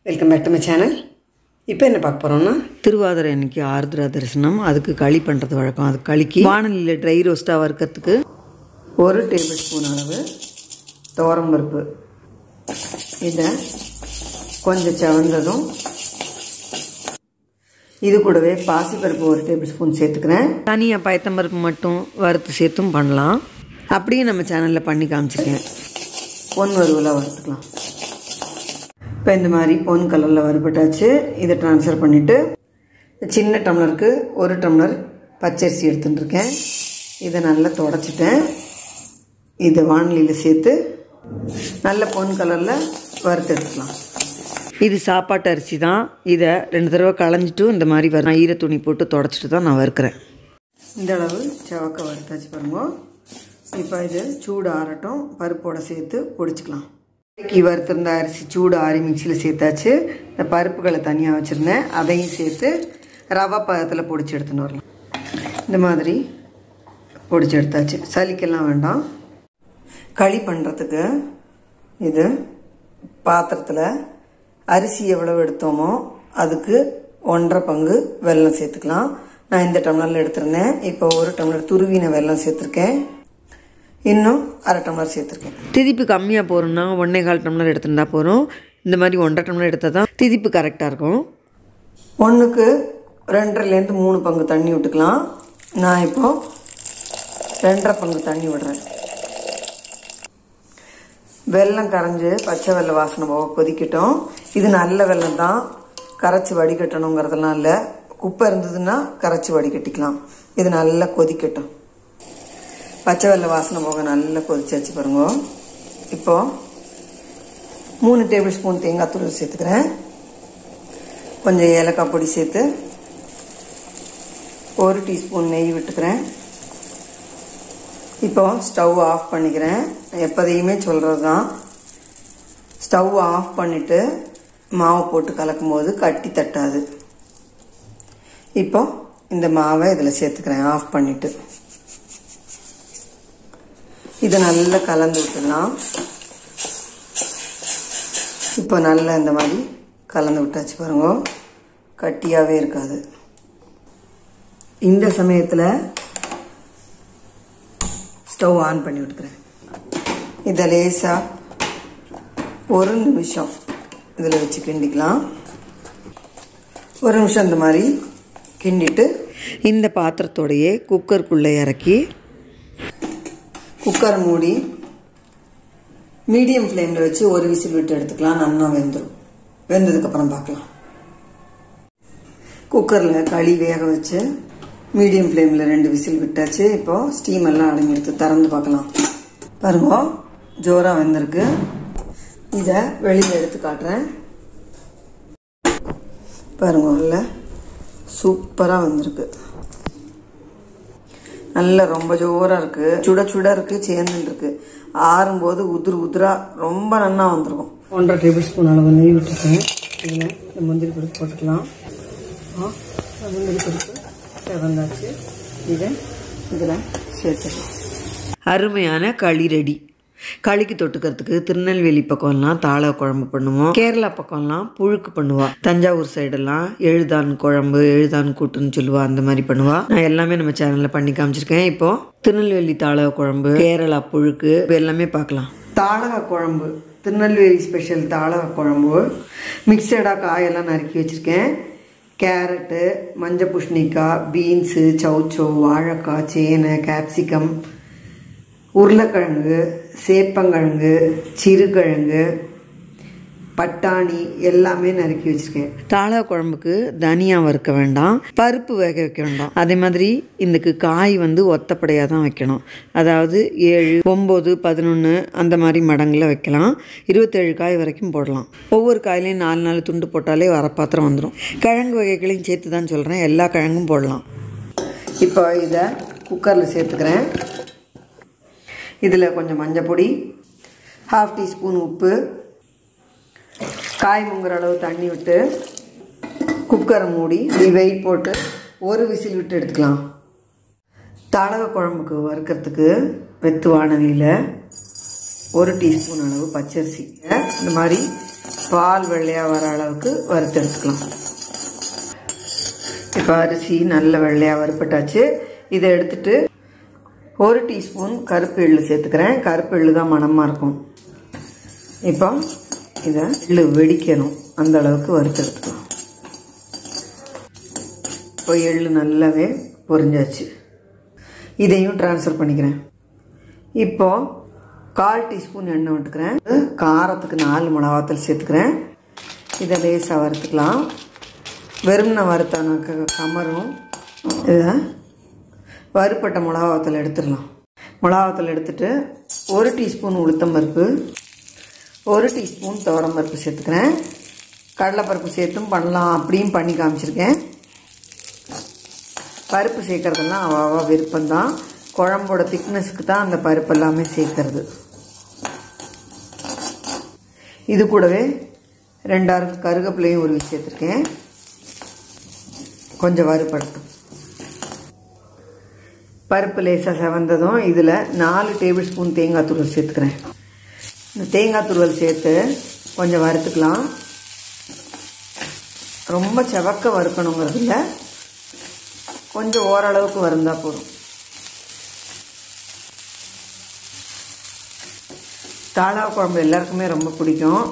Welcome back to my channel. இப்போ என்ன பார்க்க போகிறோம்னா திருவாதிரை அன்னைக்கு ஆருத்ரா தரிசனம். அதுக்கு களி பண்ணுறது வழக்கம். அது களிக்கு வானலியில் ட்ரை ரோஸ்ட்டாக வறுக்கிறதுக்கு 1 டேபிள் ஸ்பூன் அளவு துவரம்பருப்பு, இதை கொஞ்சம் செவந்ததும் இது கூடவே பாசிப்பருப்பு 1 டேபிள் ஸ்பூன் சேர்த்துக்கிறேன். தனியாக பயத்தம்பருப்பு மட்டும் வறுத்து சேர்த்தும் பண்ணலாம். அப்படியே நம்ம சேனலில் பண்ணி காமிச்சிருக்கேன். பொன் வறுவலாக வறுத்துக்கலாம். இப்போ இந்த மாதிரி பொன் கலரில் வறுபட்டாச்சு. இதை ட்ரான்ஸ்ஃபர் பண்ணிவிட்டு சின்ன டம்ளருக்கு 1 டம்ளர் பச்சரிசி எடுத்துட்டுருக்கேன். இதை நல்லா தொடச்சிட்டேன். இதை வானலியில் சேர்த்து நல்ல பொன் கலரில் வறுத்து எடுத்துக்கலாம். இது சாப்பாட்டு அரிசி தான். இதை 2 தடவை களைஞ்சிட்டு இந்த மாதிரி நான் ஈர துணி போட்டு தொடச்சிட்டு தான் நான் வறுக்கிறேன். இந்த அளவு செவக்க வறுத்தாச்சு பாருங்க. இப்போ இது சூடு ஆறட்டும். பருப்போடு சேர்த்து பொடிச்சிக்கலாம். வறுத்திருந்த அரிசி சூடு ஆறி மிக்சியில் சேர்த்தாச்சு. இந்த பருப்புகளை தனியாக வச்சுருந்தேன். அதையும் சேர்த்து ரவா பதத்தில் பொடிச்சு எடுத்துன்னு வரலாம். இந்த மாதிரி பொடிச்சு எடுத்தாச்சு. சலிக்கெல்லாம் வேண்டாம். களி பண்ணுறதுக்கு இது பாத்திரத்தில் அரிசி எவ்வளவு எடுத்தோமோ அதுக்கு 1.5 பங்கு வெல்லம் சேர்த்துக்கலாம். நான் இந்த டம்ளரில் எடுத்திருந்தேன். இப்போ 1 டம்ளர் துருவின வெல்லம் சேர்த்துருக்கேன். இன்னும் 1/2 டம்ளர் சேர்த்துருக்கேன். திதிப்பு கம்மியாக போகிறோம்னா 1.25 டம்ளர் எடுத்துருந்தா போகிறோம். இந்த மாதிரி 1.5 டம்ளர் எடுத்தால் தான் திதிப்பு கரெக்டாக இருக்கும். 1க்கு 2.5லேருந்து 3 பங்கு தண்ணி விட்டுக்கலாம். நான் இப்போது 2.5 பங்கு தண்ணி விடுறேன். வெல்லம் கரைஞ்சி பச்சை வெல்ல வாசனை போக கொதிக்கட்டும். இது நல்ல வெல்லம் தான். கரைச்சி வடிகட்டணுங்கிறதெல்லாம் இல்லை. குப்பை இருந்ததுன்னா கரைச்சி வடிகட்டிக்கலாம். இது நல்லா கொதிக்கட்டும். பச்சை வெல்ல வாசனை போக நல்லா கொதிச்சாச்சு பாருங்க. இப்போது 3 டேபிள் ஸ்பூன் தேங்காய் தூள் சேர்த்துக்கிறேன். கொஞ்சம் ஏலக்காய் பொடி சேர்த்து 1 டீஸ்பூன் நெய் விட்டுக்கிறேன். இப்போ ஸ்டவ் ஆஃப் பண்ணிக்கிறேன். எப்போதையுமே சொல்கிறது தான், ஸ்டவ் ஆஃப் பண்ணிவிட்டு மாவு போட்டு கலக்கும் போது கட்டி தட்டாது. இப்போ இந்த மாவை இதில் சேர்த்துக்கிறேன் ஆஃப் பண்ணிவிட்டு. இதை நல்லா கலந்து விட்டுடலாம். இப்போ நல்லா இந்த மாதிரி கலந்து விட்டாச்சு பாருங்க. கட்டியாகவே இருக்காது. இந்த சமயத்தில் ஸ்டவ் ஆன் பண்ணி விட்டுக்கிறேன். இதை லேசாக 1 நிமிஷம் இதில் வச்சு கிண்டிக்கலாம். 1 நிமிஷம் இந்த மாதிரி கிண்டிட்டு இந்த பாத்திரத்தோடையே குக்கருக்குள்ளே இறக்கி குக்கரை மூடி மீடியம் ஃப்ளேமில் வச்சு 1 விசில் விட்டு எடுத்துக்கலாம். நல்லா வெந்துடும். வெந்ததுக்கப்புறம் பார்க்கலாம். குக்கரில் களி வேக வச்சு மீடியம் ஃப்ளேமில் 2 விசில் விட்டாச்சு. இப்போது ஸ்டீம் எல்லாம் அடங்கி எடுத்து திறந்து பார்க்கலாம். பாருங்க, ஜோராக வெந்திருக்கு. இதை வெளியில் எடுத்து காட்டுறேன். பாருங்க, நல்ல சூப்பராக வந்திருக்கு. நல்லா ரொம்ப ஜோராக இருக்குது. சுட சுட இருக்குது. சேர்ந்துட்டு இருக்கு. ஆறும்போது உதிரா ரொம்ப நல்லா வந்துருக்கும். 1.5 டேபிள் ஸ்பூன் அளவு நெய் விட்டுருக்கேன். இதில் இந்த முந்திரி பருப்பு போட்டுக்கலாம். முந்திரி பருப்பு செவந்தாச்சு. இதை இதில் சேர்த்துக்கலாம். அருமையான களி ரெடி. களிக்கு தொட்டுக்கிறதுக்கு திருநெல்வேலி பக்கம்லாம் தாள குழம்பு பண்ணுவோம். கேரளா பக்கம்லாம் புழுக்கு பண்ணுவா. தஞ்சாவூர் சைடெல்லாம் எழுதான் குழம்பு, எழுதான் கூட்டுன்னு சொல்லுவா. அந்த மாதிரி பண்ணுவா. நான் எல்லாமே நம்ம சேனலில் பண்ணி காமிச்சிருக்கேன். இப்போ திருநெல்வேலி தாள குழம்பு, கேரளா புழுக்கு எல்லாமே பார்க்கலாம். தாளக குழம்பு, திருநெல்வேலி ஸ்பெஷல் தாளக குழம்பு. மிக்சடாக காயெல்லாம் நறுக்கி வச்சுருக்கேன். கேரட்டு, மஞ்சள் பூசணிக்காய், பீன்ஸு, சௌச்சோ, வாழைக்காய், சேனை, கேப்சிகம், உருளைக்கிழங்கு, சேப்பங்கிழங்கு, சிறுகிழங்கு, பட்டாணி எல்லாமே நறுக்கி வச்சுருக்கேன். தாள குழம்புக்கு தனியா வறுக்க வேண்டாம், பருப்பு வேக வைக்க வேண்டாம். அதே மாதிரி இதுக்கு காய் ஒத்தப்படையாக தான் வைக்கணும். அதாவது 7, 9, 11 அந்த மாதிரி மடங்கில் வைக்கலாம். 27 காய் வரைக்கும் போடலாம். ஒவ்வொரு காயிலையும் 4 துண்டு போட்டாலே வரப்பாத்திரம் வந்துடும். கிழங்கு வகைகளையும் சேர்த்து தான் சொல்கிறேன். எல்லா கிழங்கும் போடலாம். இப்போ இதை குக்கரில் சேர்த்துக்கிறேன். இதில் கொஞ்சம் மஞ்சள் பொடி, 1/2 டீஸ்பூன் உப்பு, காய் முங்குற அளவு தண்ணி விட்டு குக்கரை மூடி வெயிட் போட்டு 1 விசில் விட்டு எடுத்துக்கலாம். தாளக குழம்புக்கு வறுக்கிறதுக்கு வெத்து வானலியில் 1 டீஸ்பூன் அளவு பச்சரிசி இந்த மாதிரி பால் வெள்ளையாக வர அளவுக்கு வறுத்து எடுத்துக்கலாம். இப்போ அரிசி நல்ல வெள்ளையாக வறுப்பட்டாச்சு. இதை எடுத்துட்டு 1 டீஸ்பூன் கருப்பு எள்ளு சேர்த்துக்கிறேன். கருப்பு எள்ளு தான் மணமாக இருக்கும். இப்போ இதை எள்ளு வெடிக்கணும், அந்த அளவுக்கு வறுத்து எடுத்துக்கலாம். இப்போ எள்ளு நல்லாவே பொரிஞ்சாச்சு. இதையும் ட்ரான்ஸ்ஃபர் பண்ணிக்கிறேன். இப்போ 1/4 டீஸ்பூன் எண்ணெய் விட்டுக்கிறேன். காரத்துக்கு 4 மிளகாத்தூள் சேர்த்துக்கிறேன். இதை லேசாக வறுத்துக்கலாம். வெறும்னா வறுத்தானாக்க கமரும். இதை வறுப்பட்ட மிளகாத்தூள் எடுத்துடலாம். மிளகாத்தூள் எடுத்துட்டு 1 டீஸ்பூன் உளுத்தம்பருப்பு, 1 டீஸ்பூன் துவரம்பருப்பு சேர்த்துக்கிறேன். கடலைப்பருப்பு சேர்த்தும் பண்ணலாம், அப்படியும் பண்ணி காமிச்சிருக்கேன். பருப்பு சேர்க்கறதெல்லாம் அவ்வளவா விருப்பம்தான். குழம்போட திக்னஸ்க்கு தான் அந்த பருப்பு எல்லாமே சேர்க்கறது. இது கூடவே 2 கருவேப்பிலையும் உருவி சேர்த்துருக்கேன். கொஞ்சம் வறுபடட்டும். பருப்பு லேசாக செவந்ததும் இதில் 4 டேபிள் ஸ்பூன் தேங்காய் துருவல் சேர்த்துக்கிறேன். இந்த தேங்காய் துருவல் சேர்த்து கொஞ்சம் வறுத்துக்கலாம். ரொம்ப செவக்க வறுக்கணுங்கிறது இல்லை, கொஞ்சம் ஓரளவுக்கு வறுந்தால் போதும். தாளா குழம்பு எல்லாருக்குமே ரொம்ப பிடிக்கும்.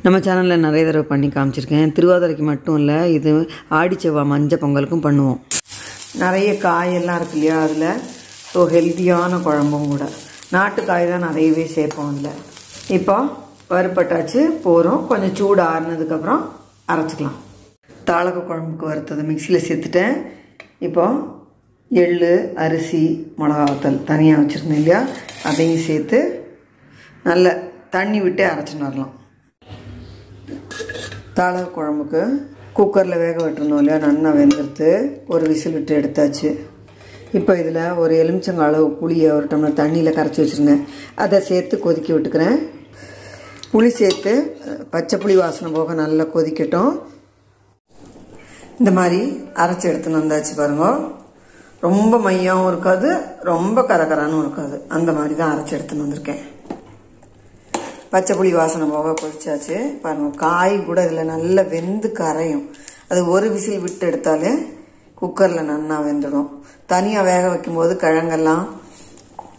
நம்ம சேனலில் நிறைய தடவை பண்ணி காமிச்சிருக்கேன். திருவாதிரைக்கு மட்டும் இல்லை, இது ஆடி செவ்வாய் மஞ்சள் பொங்கலுக்கும் பண்ணுவோம். நிறைய காயெல்லாம் இருக்கு இல்லையா அதில். ஸோ ஹெல்த்தியான குழம்பும் கூட. நாட்டுக்காய் தான் நிறையவே சேர்ப்போம் அதில். இப்போ வறுப்பட்டாச்சு, போகிறோம். கொஞ்சம் சூடு ஆறுனதுக்கப்புறம் அரைச்சிக்கலாம். தாளக்க குழம்புக்கு வறுத்தது மிக்சியில் சேர்த்துட்டேன். இப்போ எள்ளு, அரிசி, மிளகாத்தூள் தனியாக வச்சுருந்தேன் இல்லையா, அதையும் சேர்த்து நல்ல தண்ணி விட்டு அரைச்சின்னு வரலாம். தாளக்க குழம்புக்கு குக்கரில் வேக விட்டுருந்தோம் இல்லையா, நல்லா வெந்துடுத்து. ஒரு விசில் விட்டு எடுத்தாச்சு. இப்போ இதில் ஒரு எலுமிச்சங்காய் அளவு புளியை ஒரு டம்ளர் தண்ணியில் கரைச்சி வச்சுருந்தேன், அதை சேர்த்து கொதிக்க விட்டுக்கிறேன். புளி சேர்த்து பச்சை புளி வாசனை போக நல்லா கொதிக்கட்டும். இந்த மாதிரி அரைச்சி எடுத்துன்னு வந்தாச்சு பாருங்க. ரொம்ப மையாகவும் இருக்காது, ரொம்ப கரகரானும் இருக்காது. அந்த மாதிரி தான் அரைச்சி எடுத்துன்னு வந்திருக்கேன். பச்சை புளி வாசனை போக கொதிச்சாச்சு பாருங்க. காய் கூட இதில் நல்லா வெந்து கரையும். அது ஒரு விசில் விட்டு எடுத்தாலே குக்கரில் நல்லா வெந்துடும். தனியாக வேக வைக்கும்போது கிழங்கெல்லாம்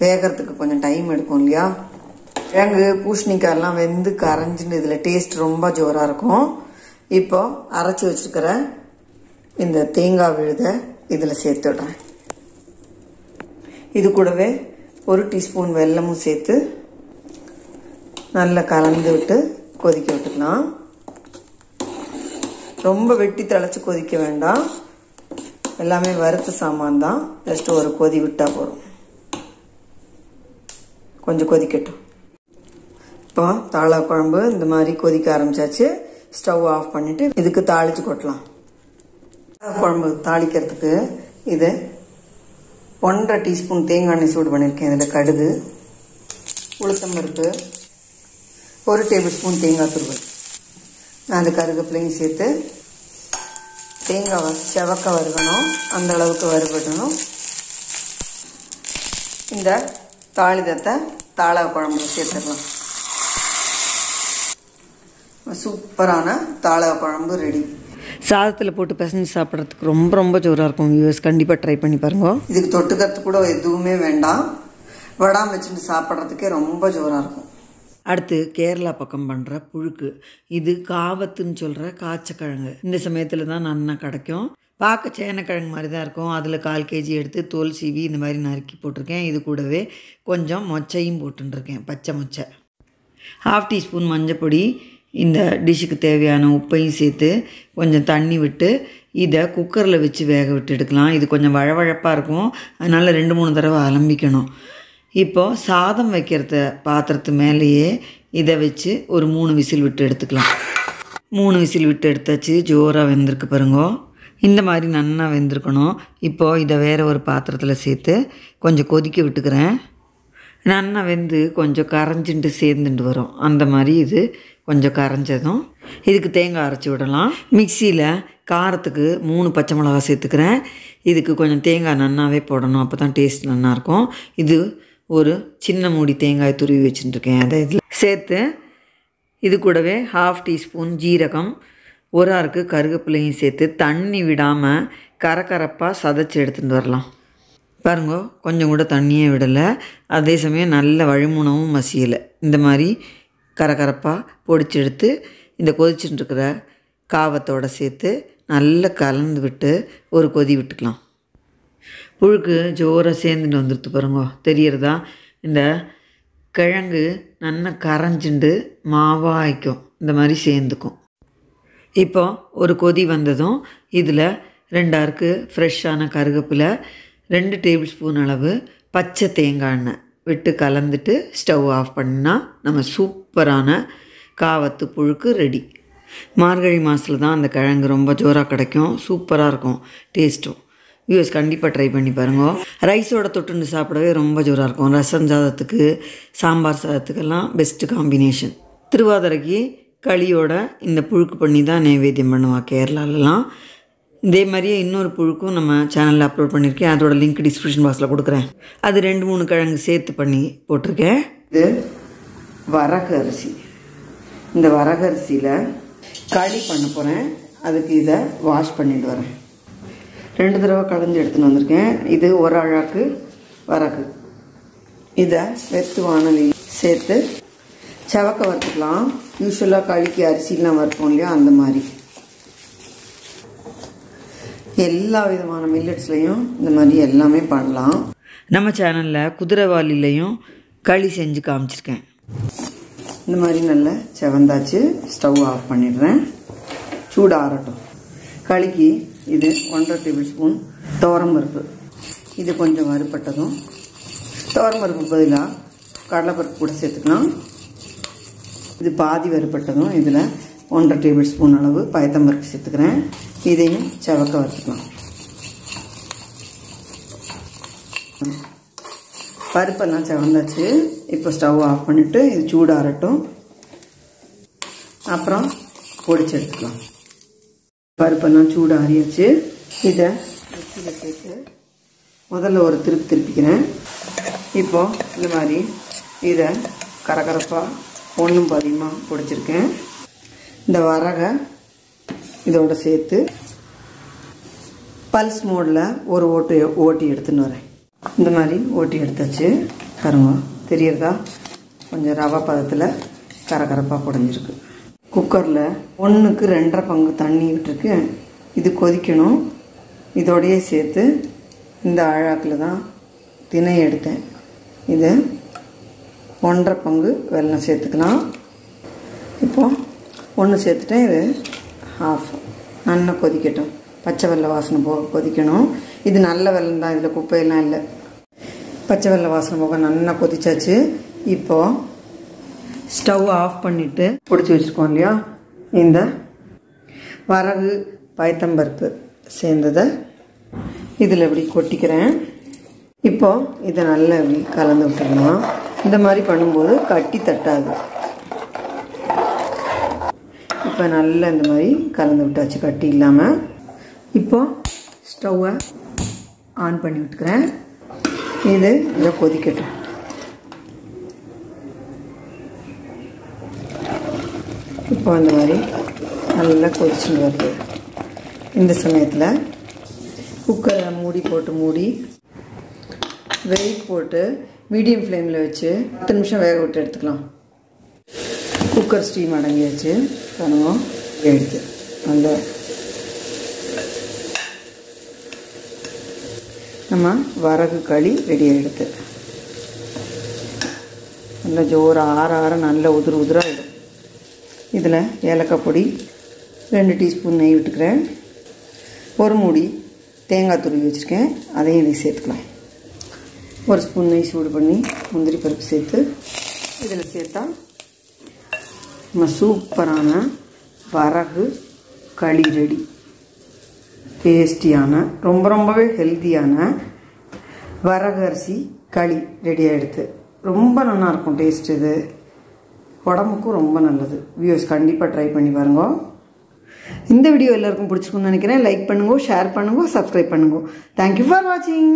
வேகிறதுக்கு கொஞ்சம் டைம் எடுக்கும் இல்லையா. கிழங்கு, பூசணிக்காயெல்லாம் வெந்து கரைஞ்சின்னு இதில் டேஸ்ட் ரொம்ப ஜோராக இருக்கும். இப்போ அரைச்சி வச்சுருக்கிற இந்த தேங்காய் விழுதை இதில் சேர்த்து விடுறேன். இது கூடவே 1 டீஸ்பூன் வெல்லமும் சேர்த்து நல்லா கலந்து விட்டு கொதிக்க விட்டுக்கலாம். ரொம்ப வெட்டி தழைச்சி கொதிக்க வேண்டாம். எல்லாமே வறுத்த சாமான் தான். ஜஸ்ட் ஒரு கொதி விட்டால் போதும். கொஞ்சம் கொதிக்கட்டும். இப்போ தாளா குழம்பு இந்த மாதிரி கொதிக்க ஆரம்பிச்சாச்சு. ஸ்டவ் ஆஃப் பண்ணிவிட்டு இதுக்கு தாளித்து கொட்டலாம். குழம்பு தாளிக்கிறதுக்கு இது 1.5 டீஸ்பூன் தேங்காய் எண்ணெய் சூடு பண்ணியிருக்கேன். இதில் கடுகு, உளுத்தம்பருப்பு, 1 டேபிள் ஸ்பூன் தேங்காய் துருவல், 4 கருவேப்பிலையும் சேர்த்து தேங்காவை செவக்க வறுக்கணும். அந்த அளவுக்கு வறுபடணும். இந்த தாளிதத்தை தாளா குழம்புல சேர்த்துடலாம். சூப்பரான தாளா குழம்பு ரெடி. சாதத்தில் போட்டு பிசைஞ்சு சாப்பிட்றதுக்கு ரொம்ப ரொம்ப ஜோராக இருக்கும். வியூவர்ஸ் கண்டிப்பாக ட்ரை பண்ணி பாருங்க. இதுக்கு தொட்டுக்கிறதுக்கு கூட எதுவுமே வேண்டாம். வடாம் வச்சுட்டு சாப்பிட்றதுக்கே ரொம்ப ஜோராக இருக்கும். அடுத்து கேரளா பக்கம் பண்ணுற புழுக்கு. இது காவத்துன்னு சொல்கிற காய்ச்சக்கிழங்கு. இந்த சமயத்தில் தான் நல்லா கிடைக்கும். பார்க்க சேனக்கிழங்கு மாதிரி தான் இருக்கும். அதில் 1/4 கேஜி எடுத்து தோல் சீவி இந்த மாதிரி நறுக்கி போட்டிருக்கேன். இது கூடவே கொஞ்சம் மொச்சையும் போட்டுருக்கேன், பச்சை மொச்சை. 1/2 டீஸ்பூன் மஞ்சப்பொடி, இந்த டிஷ்ஷுக்கு தேவையான உப்பையும் சேர்த்து கொஞ்சம் தண்ணி விட்டு இதை குக்கரில் வச்சு வேக விட்டு எடுக்கலாம். இது கொஞ்சம் வழவழப்பாக இருக்கும், அதனால் 2-3 தடவை அலம்பிக்கணும். இப்போது சாதம் வைக்கிறத பாத்திரத்து மேலேயே இதை வச்சு ஒரு 3 விசில் விட்டு எடுத்துக்கலாம். 3 விசில் விட்டு எடுத்தாச்சு. ஜோராக வெந்திருக்கு பாருங்க. இந்த மாதிரி நல்லா வெந்திருக்கணும். இப்போது இதை வேறு ஒரு பாத்திரத்தில் சேர்த்து கொஞ்சம் கொதிக்க விட்டுக்கிறேன். நல்லா வெந்து கொஞ்சம் கரைஞ்சிட்டு சேர்ந்துட்டு வரும். அந்த மாதிரி இது கொஞ்சம் கரைஞ்சதும் இதுக்கு தேங்காய் அரைச்சி விடலாம். மிக்சியில் காரத்துக்கு 3 பச்சை மிளகா சேர்த்துக்கிறேன். இதுக்கு கொஞ்சம் தேங்காய் நன்னாவே போடணும், அப்போ தான் டேஸ்ட் நல்லாயிருக்கும். இது ஒரு சின்ன மூடி தேங்காய் துருவி வச்சுட்டுருக்கேன். அதை இதில் சேர்த்து இது கூடவே 1/2 டீஸ்பூன் ஜீரகம், ஒரு ஆறுக்கு கருவேப்பிலையும் சேர்த்து தண்ணி விடாமல் கரகரப்பாக சதைச்சி எடுத்துகிட்டு வரலாம். பாருங்க, கொஞ்சம் கூட தண்ணியே விடலை, அதே சமயம் நல்ல வழிமுனவும் மசியலை. இந்த மாதிரி கரகரப்பாக பொடிச்சு எடுத்து இந்த கொதிச்சுட்டு இருக்கிற காவத்தோடு சேர்த்து நல்லா கலந்து விட்டு ஒரு கொதி விட்டுக்கலாம். புழுக்கு ஜோராக சேர்ந்துட்டு வந்துடுத்து பாருங்க, தெரியறதா? இந்த கிழங்கு நல்லா கரைஞ்சிண்டு மாவாய்க்கும், இந்த மாதிரி சேர்ந்துக்கும். இப்போ ஒரு கொதி வந்ததும் இதில் 2 ஆறுக்கு ஃப்ரெஷ்ஷான கருவேப்பிலை, 2 டேபிள் ஸ்பூன் அளவு பச்சை தேங்காய் எண்ணெய் விட்டு கலந்துட்டு ஸ்டவ் ஆஃப் பண்ணினா நம்ம சூப்பரான காவத்து புழுக்கு ரெடி. மார்கழி மாதத்தில் தான் அந்த கிழங்கு ரொம்ப ஜோராக கிடைக்கும், சூப்பராக இருக்கும் டேஸ்ட்டும். வியூஸ் கண்டிப்பாக ட்ரை பண்ணி பாருங்க. ரைஸோட தொட்டுண்டு சாப்பிடவே ரொம்ப ஜோராக இருக்கும். ரசம் சாதத்துக்கு, சாம்பார் சாதத்துக்கெல்லாம் பெஸ்ட்டு காம்பினேஷன். திருவாதிரைக்கு களியோட இந்த புழுக்கு பண்ணி தான் நைவேத்தியம் பண்ணுவாள் கேரளாலலாம். இதே மாதிரியே இன்னொரு புழுக்கும் நம்ம சேனலில் அப்லோட் பண்ணியிருக்கேன், அதோட லிங்க் டிஸ்கிரிப்ஷன் பாக்ஸில் கொடுக்குறேன். அது 2-3 கிழங்கு சேர்த்து பண்ணி போட்டிருக்கேன். இது வரகு அரிசி. இந்த வரகு அரிசியில் களி பண்ண போகிறேன். அதுக்கு இதை வாஷ் பண்ணிட்டு வரேன். 2 தடவை களைஞ்சி எடுத்துன்னு வந்திருக்கேன். இது ஒரு அழாக்கு வரகு. இதை வெத்து வானலி சேர்த்து செவக்க வறுத்துக்கலாம். யூஸ்வலாக களிக்கு அரிசிலாம் வறுப்போம் இல்லையா, அந்த மாதிரி. எல்லா விதமான மில்லட்ஸ்லையும் இந்த மாதிரி எல்லாமே பண்ணலாம். நம்ம சேனலில் குதிரைவாலிலையும் களி செஞ்சு காமிச்சிருக்கேன். இந்த மாதிரி நல்லா செவந்தாச்சு. ஸ்டவ் ஆஃப் பண்ணிடுறேன், சூடு ஆறட்டும். களிக்கு இது 1.5 டேபிள் ஸ்பூன் துவரம்பருப்பு. இது கொஞ்சம் வறுப்பட்டதும் துவரம்பருப்பு பதிலாக கடலைப்பருப்பு கூட சேர்த்துக்கலாம். இது பாதி வறுப்பட்டதும் இதில் 1.5 டேபிள் ஸ்பூன் அளவு பயத்தம்பருப்பு சேர்த்துக்கிறேன். இதையும் செவக்க வறுத்துக்கலாம். பருப்பெல்லாம் செவந்தாச்சு. இப்போ ஸ்டவ் ஆஃப் பண்ணிவிட்டு இது சூடாகட்டும், அப்புறம் பொடிச்சு எடுத்துக்கலாம். பருப்பெல்லாம் சூடு ஆறியாச்சு. இதை மிக்சியில் சேர்த்து முதல்ல ஒரு திருப்பிக்கிறேன். இப்போது இந்த மாதிரி இதை கரகரப்பாக ஒன்றும் பாதியமாக பொடிச்சிருக்கேன். இந்த வரகை இதோடு சேர்த்து பல்ஸ் மோடில் ஒரு ஓட்டி எடுத்துன்னு வரேன். இந்த மாதிரி ஓட்டி எடுத்தாச்சு. பாருங்க, தெரியறதா? கொஞ்சம் ரவை பதத்தில் கரகரப்பாக பொடிஞ்சிருக்கு. குக்கரில் 1க்கு 2.5 பங்கு தண்ணி விட்டுருக்கு. இது கொதிக்கணும். இதோடையே சேர்த்து இந்த அழாக்கில் தான் திணை எடுத்தேன். இது 1.5 பங்கு வெல்லம் சேர்த்துக்கலாம். இப்போது 1 சேர்த்துட்டேன். இது ஹாஃப் நல்லா கொதிக்கட்டும். பச்சை வெள்ளை வாசனை போக கொதிக்கணும். இது நல்ல வெல்லம் தான், இதில் குப்பையெல்லாம் இல்லை. பச்சை வெள்ளை வாசனை போக நல்லா கொதிச்சாச்சு. இப்போது ஸ்டவ் ஆஃப் பண்ணிவிட்டு பிடிச்சி வச்சுருக்கோம் இல்லையா, இந்த வரகு பயத்தம்பருப்பு சேர்ந்ததை இதில் இப்படி கொட்டிக்கிறேன். இப்போது இதை நல்லா இப்படி கலந்து விட்டுடலாம். இந்த மாதிரி பண்ணும்போது கட்டி தட்டாது. இப்போ நல்லா இந்த மாதிரி கலந்து விட்டாச்சு கட்டி இல்லாமல். இப்போது ஸ்டவ்வை ஆன் பண்ணி விட்டுக்கிறேன். இது இதை கொதிக்கட்டும். இப்போ அந்த மாதிரி நல்லா கொதிச்சுன்னு வருது. இந்த சமயத்தில் குக்கரை மூடி வெயிட் போட்டு மீடியம் ஃப்ளேமில் வச்சு 10 நிமிஷம் வேக விட்டு எடுத்துக்கலாம். குக்கர் ஸ்டீம் அடங்கியாச்சு. பண்ணுவோம், எடுத்து நல்ல நம்ம வரகு களி ரெடி ஆகிடுது. நல்லா ஜோர ஆற நல்ல உதிராகிடும். இதில் ஏலக்காய் பொடி 2 டீஸ்பூன் நெய் விட்டுக்கிறேன். ஒரு மூடி தேங்காய் துருவி வச்சுருக்கேன், அதையும் இதை சேர்த்துக்கலாம். 1 ஸ்பூன் நெய் சூடு பண்ணி முந்திரி பருப்பு சேர்த்து இதில் சேர்த்தா நம்ம சூப்பரான வரகு களி ரெடி. டேஸ்டியான ரொம்பவே ஹெல்த்தியான வரகு அரிசி களி ரெடி ஆகிடுது. ரொம்ப நல்லாயிருக்கும் டேஸ்ட். இது உடம்புக்கும் ரொம்ப நல்லது. வியூஸ் கண்டிப்பாக ட்ரை பண்ணி பாருங்க. இந்த வீடியோ எல்லாருக்கும் பிடிச்சிருக்குன்னு நினைக்கிறேன். லைக் பண்ணுங்க, ஷேர் பண்ணுங்க, சப்ஸ்கிரைப் பண்ணுங்க. தேங்க்யூ ஃபார் வாட்சிங்.